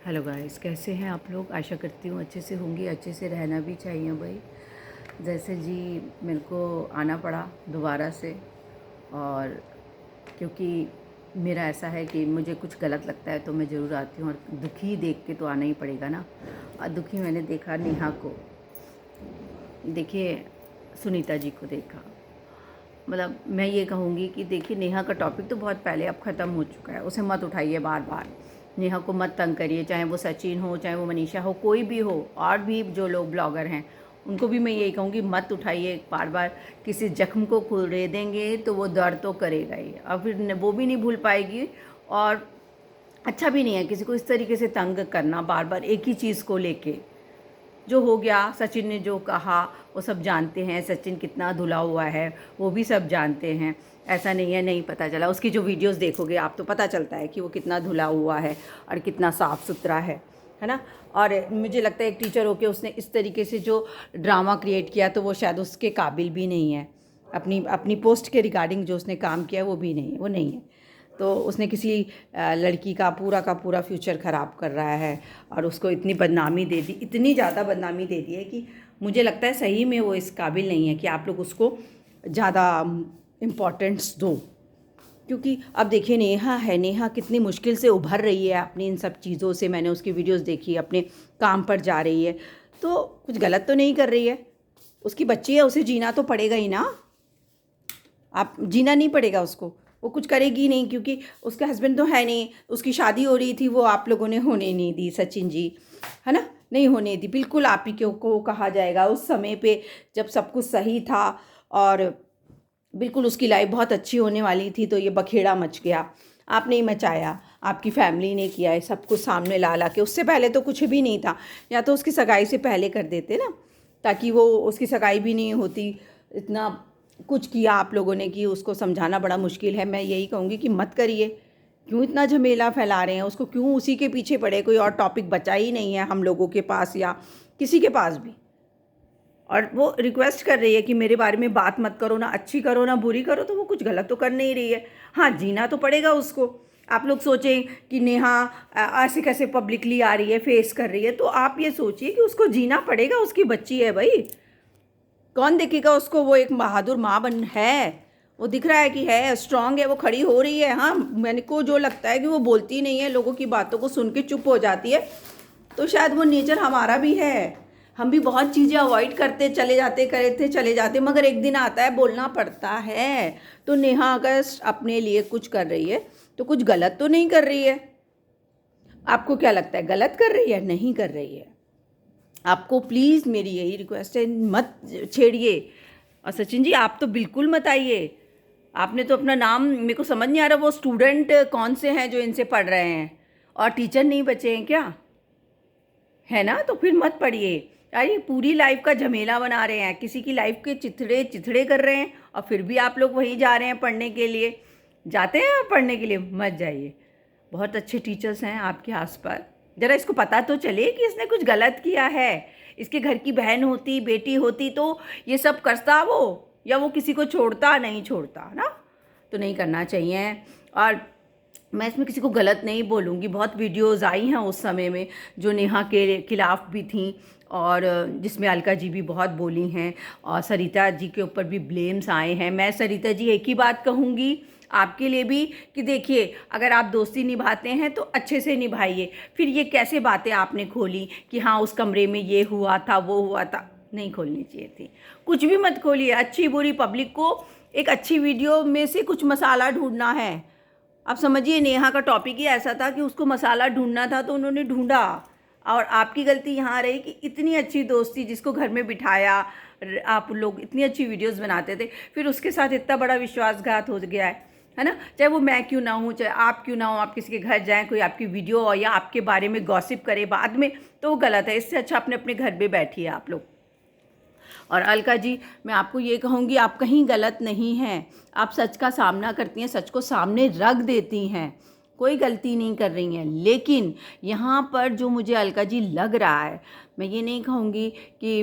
Hello guys, कैसे हैं आप लोग। आशा करती हूँ अच्छे से होंगे। अच्छे से रहना भी चाहिए भाई। जैसे जी मेरे को आना पड़ा दोबारा से, और क्योंकि मेरा ऐसा है कि मुझे कुछ गलत लगता है तो मैं ज़रूर आती हूँ, और दुखी देख के तो आना ही पड़ेगा ना। और दुखी मैंने देखा नेहा को, देखिए सुनीता जी को देखा। मतलब मैं ये कहूँगी कि देखिए नेहा का टॉपिक तो बहुत पहले अब ख़त्म हो चुका है, उसे मत उठाइए बार बार। नेहा को मत तंग करिए, चाहे वो सचिन हो, चाहे वो मनीषा हो, कोई भी हो, और भी जो लोग ब्लॉगर हैं उनको भी मैं यही कहूँगी मत उठाइए बार बार। किसी जख्म को कुरेदेंगे तो वो दर्द तो करेगा ही, और फिर वो भी नहीं भूल पाएगी। और अच्छा भी नहीं है किसी को इस तरीके से तंग करना बार बार एक ही चीज़ को लेके। जो हो गया, सचिन ने जो कहा वो सब जानते हैं, सचिन कितना धुला हुआ है वो भी सब जानते हैं। ऐसा नहीं है नहीं पता चला, उसकी जो वीडियोस देखोगे आप तो पता चलता है कि वो कितना धुला हुआ है और कितना साफ़ सुथरा है ना। और मुझे लगता है एक टीचर होके उसने इस तरीके से जो ड्रामा क्रिएट किया तो वो शायद उसके काबिल भी नहीं है। अपनी अपनी पोस्ट के रिगार्डिंग जो उसने काम किया वो भी नहीं है, वो नहीं है। तो उसने किसी लड़की का पूरा फ्यूचर ख़राब कर रहा है, और उसको इतनी बदनामी दे दी, इतनी ज़्यादा बदनामी दे दी है कि मुझे लगता है सही में वो इस काबिल नहीं है कि आप लोग उसको ज़्यादा इम्पोर्टेंस दो। क्योंकि अब देखिए नेहा है, नेहा कितनी मुश्किल से उभर रही है अपनी इन सब चीज़ों से। मैंने उसकी वीडियोस देखी, अपने काम पर जा रही है तो कुछ गलत तो नहीं कर रही है। उसकी बच्ची है, उसे जीना तो पड़ेगा ही ना। आप जीना नहीं पड़ेगा उसको, वो कुछ करेगी नहीं क्योंकि उसके हस्बैंड तो है नहीं। उसकी शादी हो रही थी, वो आप लोगों ने होने नहीं दी, सचिन जी, है ना, नहीं होने दी। बिल्कुल आप ही को कहा जाएगा उस समय पे जब सब कुछ सही था और बिल्कुल उसकी लाइफ बहुत अच्छी होने वाली थी, तो ये बखेड़ा मच गया। आपने ही मचाया, आपकी फैमिली ने किया है सब कुछ सामने ला ला के। उससे पहले तो कुछ भी नहीं था, या तो उसकी सगाई से पहले कर देते ना, ताकि वो उसकी सगाई भी नहीं होती। इतना कुछ किया आप लोगों ने कि उसको समझाना बड़ा मुश्किल है। मैं यही कहूँगी कि मत करिए। क्यों इतना झमेला फैला रहे हैं उसको, क्यों उसी के पीछे पड़े। कोई और टॉपिक बचा ही नहीं है हम लोगों के पास या किसी के पास भी। और वो रिक्वेस्ट कर रही है कि मेरे बारे में बात मत करो, ना अच्छी करो ना बुरी करो, तो वो कुछ गलत तो कर नहीं रही है। हाँ, जीना तो पड़ेगा उसको। आप लोग सोचें कि नेहा ऐसे कैसे पब्लिकली आ रही है, फेस कर रही है, तो आप ये सोचिए कि उसको जीना पड़ेगा। उसकी बच्ची है भाई, कौन देखेगा उसको। वो एक बहादुर माँ बन है, वो दिख रहा है कि है स्ट्रांग है, वो खड़ी हो रही है। हाँ, मैंने को जो लगता है कि वो बोलती नहीं है, लोगों की बातों को सुन के चुप हो जाती है, तो शायद वो नेचर हमारा भी है। हम भी बहुत चीज़ें अवॉइड करते चले जाते, मगर एक दिन आता है बोलना पड़ता है। तो नेहा अगर अपने लिए कुछ कर रही है तो कुछ गलत तो नहीं कर रही है। आपको क्या लगता है, गलत कर रही है? नहीं कर रही है। आपको प्लीज़ मेरी यही रिक्वेस्ट है, मत छेड़िए। और सचिन जी आप तो बिल्कुल मत आइए। आपने तो अपना नाम, मेरे को समझ नहीं आ रहा वो स्टूडेंट कौन से हैं जो इनसे पढ़ रहे हैं, और टीचर नहीं बचे हैं क्या, है ना? तो फिर मत पढ़िए यार। ये पूरी लाइफ का झमेला बना रहे हैं, किसी की लाइफ के चिथड़े चिथड़े कर रहे हैं, और फिर भी आप लोग वहीं जा रहे हैं पढ़ने के लिए। जाते हैं आप पढ़ने के लिए, मत जाइए। बहुत अच्छे टीचर्स हैं आपके आसपास। ज़रा इसको पता तो चले कि इसने कुछ गलत किया है। इसके घर की बहन होती, बेटी होती, तो ये सब करता वो, या वो किसी को छोड़ता? नहीं छोड़ता ना। तो नहीं करना चाहिए। और मैं इसमें किसी को गलत नहीं बोलूँगी। बहुत वीडियोज़ आई हैं उस समय में जो नेहा के खिलाफ भी थी, और जिसमें अलका जी भी बहुत बोली हैं, और सरिता जी के ऊपर भी ब्लेम्स आए हैं। मैं सरिता जी एक ही बात कहूँगी आपके लिए भी कि देखिए, अगर आप दोस्ती निभाते हैं तो अच्छे से निभाइए। फिर ये कैसे बातें आपने खोली कि हाँ उस कमरे में ये हुआ था वो हुआ था, नहीं खोलनी चाहिए थी। कुछ भी मत खोलिए। अच्छी बुरी पब्लिक को एक अच्छी वीडियो में से कुछ मसाला ढूंढना है। अब समझिए नेहा का टॉपिक ही ऐसा था कि उसको मसाला ढूंढना था, तो उन्होंने ढूंढा। और आपकी गलती यहाँ रही कि इतनी अच्छी दोस्ती जिसको घर में बिठाया, आप लोग इतनी अच्छी वीडियोस बनाते थे, फिर उसके साथ इतना बड़ा विश्वासघात हो गया है ना। चाहे वो मैं क्यों ना हूँ, चाहे आप क्यों ना हो, आप किसी के घर जाएं, कोई आपकी वीडियो और या आपके बारे में गॉसिप करे बाद में, तो वो गलत है। इससे अच्छा अपने अपने घर पे बैठिए आप लोग। और अलका जी, मैं आपको ये कहूँगी, आप कहीं गलत नहीं हैं। आप सच का सामना करती हैं, सच को सामने रख देती हैं, कोई गलती नहीं कर रही हैं। लेकिन यहाँ पर जो मुझे अलका जी लग रहा है, मैं ये नहीं कहूँगी कि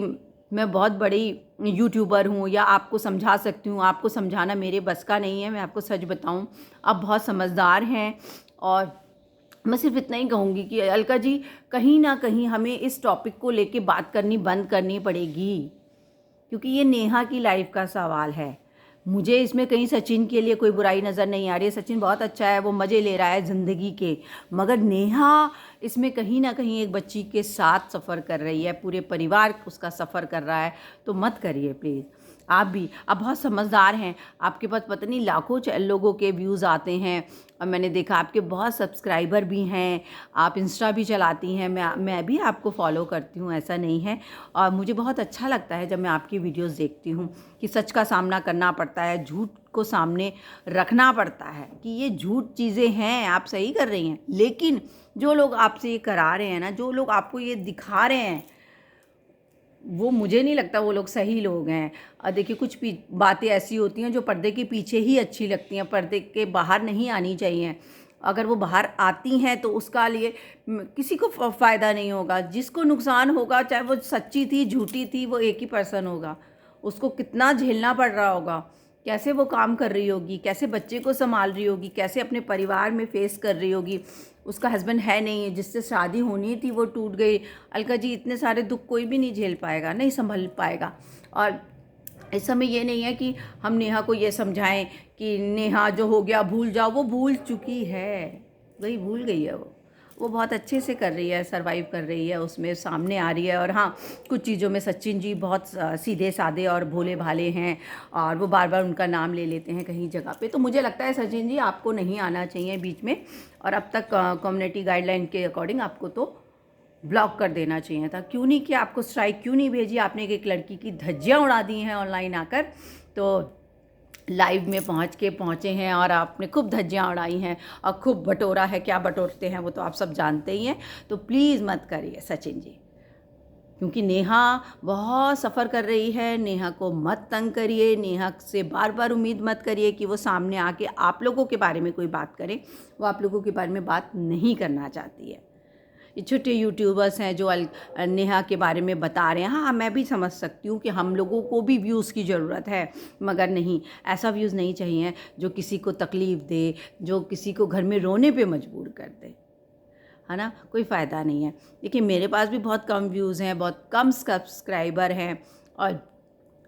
मैं बहुत बड़ी यूट्यूबर हूँ या आपको समझा सकती हूँ। आपको समझाना मेरे बस का नहीं है। मैं आपको सच बताऊँ, आप बहुत समझदार हैं, और मैं सिर्फ इतना ही कहूँगी कि अलका जी, कहीं ना कहीं हमें इस टॉपिक को लेके बात करनी बंद करनी पड़ेगी, क्योंकि ये नेहा की लाइफ का सवाल है। मुझे इसमें कहीं सचिन के लिए कोई बुराई नज़र नहीं आ रही है। सचिन बहुत अच्छा है, वो मज़े ले रहा है ज़िंदगी के, मगर नेहा इसमें कहीं ना कहीं एक बच्ची के साथ सफ़र कर रही है, पूरे परिवार उसका सफ़र कर रहा है। तो मत करिए प्लीज़। आप बहुत समझदार हैं, आपके पास पता नहीं लाखों लोगों के व्यूज़ आते हैं, और मैंने देखा आपके बहुत सब्सक्राइबर भी हैं, आप इंस्टा भी चलाती हैं, मैं भी आपको फॉलो करती हूँ, ऐसा नहीं है। और मुझे बहुत अच्छा लगता है जब मैं आपकी वीडियोस देखती हूँ कि सच का सामना करना पड़ता है, झूठ को सामने रखना पड़ता है कि ये झूठ चीज़ें हैं, आप सही कर रही हैं, लेकिन जो लोग आपसे ये करा रहे हैं ना, जो लोग आपको ये दिखा रहे हैं, वो मुझे नहीं लगता वो लोग सही लोग हैं। और देखिए, कुछ बातें ऐसी होती हैं जो पर्दे के पीछे ही अच्छी लगती हैं, पर्दे के बाहर नहीं आनी चाहिए। अगर वो बाहर आती हैं तो उसका लिए किसी को फ़ायदा नहीं होगा, जिसको नुकसान होगा, चाहे वो सच्ची थी झूठी थी, वो एक ही पर्सन होगा। उसको कितना झेलना पड़ रहा होगा, कैसे वो काम कर रही होगी, कैसे बच्चे को संभाल रही होगी, कैसे अपने परिवार में फेस कर रही होगी। उसका हस्बैंड है नहीं है, जिससे शादी होनी थी वो टूट गई। अलका जी, इतने सारे दुख कोई भी नहीं झेल पाएगा, नहीं संभल पाएगा। और इस समय ये नहीं है कि हम नेहा को ये समझाएं कि नेहा जो हो गया भूल जाओ, वो भूल चुकी है, वही भूल गई है। वो बहुत अच्छे से कर रही है, सरवाइव कर रही है, उसमें सामने आ रही है। और हाँ, कुछ चीज़ों में सचिन जी बहुत सीधे साधे और भोले भाले हैं, और वो बार बार उनका नाम ले लेते हैं कहीं जगह पे। तो मुझे लगता है सचिन जी, आपको नहीं आना चाहिए बीच में, और अब तक कम्युनिटी गाइडलाइन के अकॉर्डिंग आपको तो ब्लॉक कर देना चाहिए था। क्यों नहीं किया, आपको स्ट्राइक क्यों नहीं भेजी? आपने एक लड़की की धज्जियाँ उड़ा दी हैं ऑनलाइन आकर, तो लाइव में पहुँचे हैं और आपने खूब धज्जियाँ उड़ाई हैं और खूब बटोरा है। क्या बटोरते हैं वो तो आप सब जानते ही हैं। तो प्लीज़ मत करिए सचिन जी, क्योंकि नेहा बहुत सफ़र कर रही है। नेहा को मत तंग करिए, नेहा से बार बार उम्मीद मत करिए कि वो सामने आके आप लोगों के बारे में कोई बात करे। वो आप लोगों के बारे में बात नहीं करना चाहती है। ये छोटे यूट्यूबर्स हैं जो नेहा के बारे में बता रहे हैं। हाँ, मैं भी समझ सकती हूँ कि हम लोगों को भी व्यूज़ की ज़रूरत है, मगर नहीं, ऐसा व्यूज़ नहीं चाहिए जो किसी को तकलीफ़ दे, जो किसी को घर में रोने पे मजबूर कर दे, है ना। कोई फ़ायदा नहीं है। देखिए, मेरे पास भी बहुत कम व्यूज़ हैं, बहुत कम सब्सक्राइबर हैं, और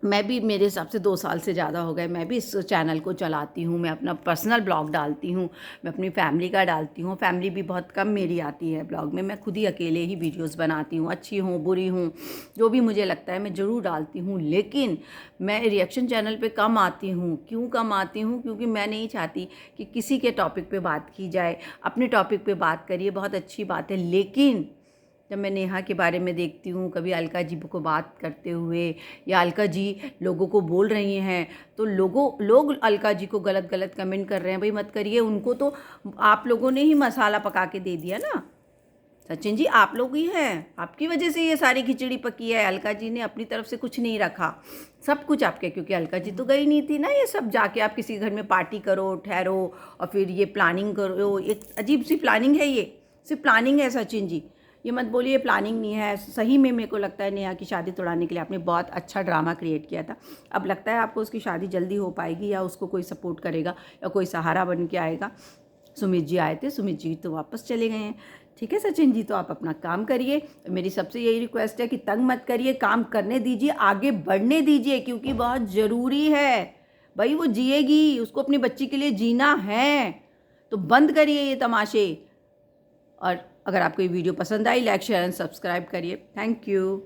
मैं भी, मेरे हिसाब से 2 साल से ज़्यादा हो गए मैं भी इस चैनल को चलाती हूँ। मैं अपना पर्सनल ब्लॉग डालती हूँ, मैं अपनी फैमिली का डालती हूँ। फैमिली भी बहुत कम मेरी आती है ब्लॉग में, मैं खुद ही अकेले ही वीडियोस बनाती हूँ, अच्छी हूँ बुरी हूँ, जो भी मुझे लगता है मैं ज़रूर डालती हूँ। लेकिन मैं रिएक्शन चैनल पे कम आती हूँ। क्यों कम आती हूँ? क्योंकि मैं नहीं चाहती कि किसी के टॉपिक पर बात की जाए। अपने टॉपिक पर बात करिए, बहुत अच्छी बात है, लेकिन जब मैं नेहा के बारे में देखती हूँ, कभी अलका जी को बात करते हुए, या अलका जी लोगों को बोल रही हैं, तो लोग अलका जी को गलत गलत कमेंट कर रहे हैं। भाई मत करिए, उनको तो आप लोगों ने ही मसाला पका के दे दिया ना। सचिन जी, आप लोग ही हैं, आपकी वजह से ये सारी खिचड़ी पकी है। अलका जी ने अपनी तरफ से कुछ नहीं रखा, सब कुछ आपके, क्योंकि अलका जी तो गई नहीं थी ना। ये सब जाके आप किसी घर में पार्टी करो, ठहरो, और फिर ये प्लानिंग करो। एक अजीब सी प्लानिंग है, ये सिर्फ प्लानिंग है सचिन जी। ये मत बोलिए प्लानिंग नहीं है। सही में मेरे को लगता है नेहा की शादी तोड़ाने के लिए आपने बहुत अच्छा ड्रामा क्रिएट किया था। अब लगता है आपको उसकी शादी जल्दी हो पाएगी, या उसको कोई सपोर्ट करेगा, या कोई सहारा बन के आएगा। सुमित जी आए थे, सुमित जी तो वापस चले गए हैं। ठीक है सचिन जी, तो आप अपना काम करिए। मेरी सबसे यही रिक्वेस्ट है कि तंग मत करिए, काम करने दीजिए, आगे बढ़ने दीजिए, क्योंकि बहुत ज़रूरी है। भाई वो जिएगी, उसको अपनी बच्ची के लिए जीना है, तो बंद करिए ये तमाशे। और अगर आपको ये वीडियो पसंद आई, लाइक शेयर एंड सब्सक्राइब करिए। Thank you.